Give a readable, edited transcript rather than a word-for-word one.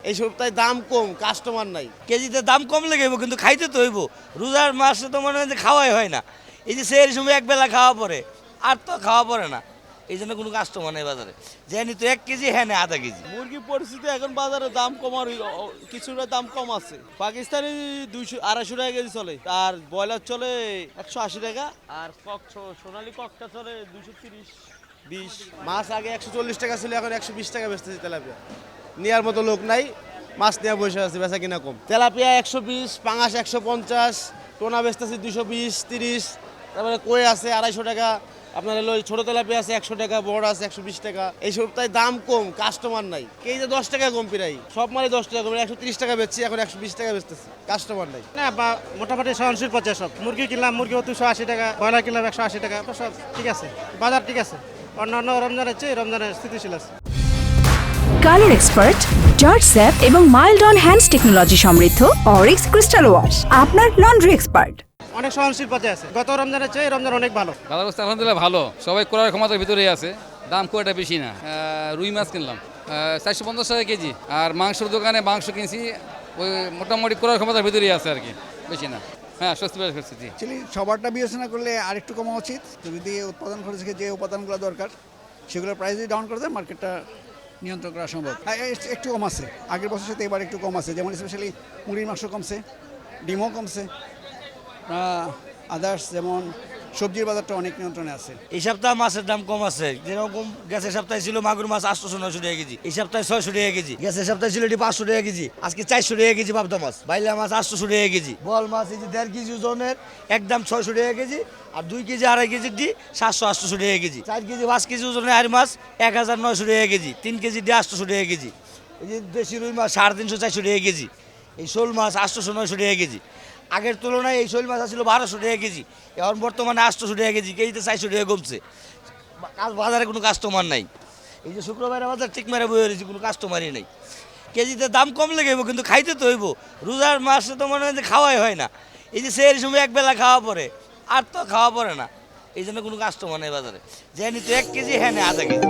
এই সপ্তাহে দাম কম, কাস্টমার নাই। কেজিতে দাম কম লেগেব কিন্তু খাইতে তো হইব। রোজার মাসে তো মনে হয় যে খাওয়াই হয় না। এই যে সেই সময় এক বেলা খাওয়া পড়ে, আর তো খাওয়া পড়ে না। এই জন্য কোনো কাস্টমার নেই বাজারে। যেনি তো 1 কেজি, হ্যাঁ আধা কেজি। মুরগির পরিস্থিতি এখন বাজারে দাম কমার কিছুটা দাম কম আছে। পাকিস্তানি 200-250 টাকা কেজি চলে, আর ব্রয়লার চলে 180 টাকা, আর সোনালী ককটা চলে 230-20। মাছ আগে 140 টাকা ছিল, এখন 120 টাকা বেচতেছি তেলাপিয়া। নেওয়ার মতো লোক নাই, মাছ নেওয়া বসে আছে, বেচা কিনা কম। তেলাপিয়া 120, পাঙাশ 150, টোনা বেচতেছি 220-30। তারপরে কই আছে 250 টাকা। আপনার হলো ছোট তেলাপিয়া আছে 100 টাকা, বড় আছে 120 টাকা। এই সপ্তাহে দাম কম, কাস্টমার নাই। কেজিতে 10 টাকা কম প্রায়, সব মালে 10 টাকা কম। 130 টাকা বেচছি, এখন 120 টাকা বেচতেছি, কাস্টমার নাই। না বা মোটামুটি সহনশীল পর্যায়ে সব। মুরগি কিনলাম, মুরগিও 280 টাকা, ব্রয়লার কিনলাম 180 টাকা, তো সব ঠিক আছে, বাজার ঠিক আছে। অন্যান্য রমজানের চেয়ে রমজানের স্থিতিশীল আছে। কালার এক্সপার্ট, জর্জ স্যাপ এবং মাইল্ড অন হ্যান্ডস টেকনোলজি সমৃদ্ধ অরিক্স ক্রিস্টাল ওয়াশ আপনার লন্ড্রি এক্সপার্ট। অনেক সহনশীল পর্যায়ে আছে, গত রমজানের চেয়ে রমজান অনেক ভালো। বাজার অবস্থা আলহামদুলিল্লাহ ভালো, সবাই করার ক্ষমতার ভিতরেই আছে। দাম খুব একটা বেশি না। রুই মাছ কিনলাম 450 টাকা কেজি, আর মাংসের দোকানে মাংস কিনছি ওই মোটামুটি করার ক্ষমতার ভিতরেই আছে আর কি, বেশি না। হ্যাঁ, স্বস্তি পেয়ে করছি। অ্যাকচুয়ালি সবারটা বিবেচনা করলে আরেকটু কমা উচিত। যদি উৎপাদন খরচ থেকে যে উপাদানগুলো দরকার সেগুলোর প্রাইস যদি ডাউন করে দেয়, মার্কেটটা নিয়ন্ত্রণ করা সম্ভব। একটু কম আছে, আগের বছর সাথে এবার একটু কম আছে। যেমন স্পেশালি মুরগির মাংস কমছে, ডিমও কমছে, আদার্স যেমন সবজির বাজারটা অনেক নিয়ন্ত্রণে আছে। এই সপ্তাহে মাছের দাম কম আছে। যেরকম গেছে সপ্তাহে ছিল মাগুর মাছ 800-900 টাকা কেজি, এই সপ্তাহে 600 টাকা কেজি। গেছে সপ্তাহে ছিল এটি 500 টাকা কেজি, আজকে 400 টাকা কেজি। পাবদা মাছ, বাইলা মাছ 800 টাকা কেজি। বল মাছ এই যে 1.5 কেজি ওজনের একদম 600 টাকা কেজি, আর 2 কেজি 2.5 কেজি ডি 700-800 টাকা কেজি। 4 কেজি 5 কেজি ওজনের আর মাছ 1900 টাকা কেজি। 3 কেজি ডি 800 টাকা কেজি। এই যে দেশি রুই মাছ 350-400 টাকা কেজি। এই শোল মাছ 800-900 টাকা কেজি। আগের তুলনায় এই শৈল মাছ ছিল 1200 টাকা কেজি, এখন বর্তমানে 800 টাকা কেজি। কেজিতে 400 টাকা কমছে। বাজারে কোনো কাস্টমার নাই। এই যে শুক্রবারে বাজার ঠিক মেরে বয়ে রয়েছে, কোনো কাস্টমারই নেই। কেজিতে দাম কম লেগেব কিন্তু খাইতে তো হইব। রোজার মাসে তো মনে হয় যে খাওয়াই হয় না। এই যে সেই সময় এক বেলা খাওয়া পড়ে, আর তো খাওয়া পড়ে না। এই জন্য কোনো কাস্টমার নেই বাজারে। যেনি তো 1 কেজি, হ্যাঁ আধা কেজি।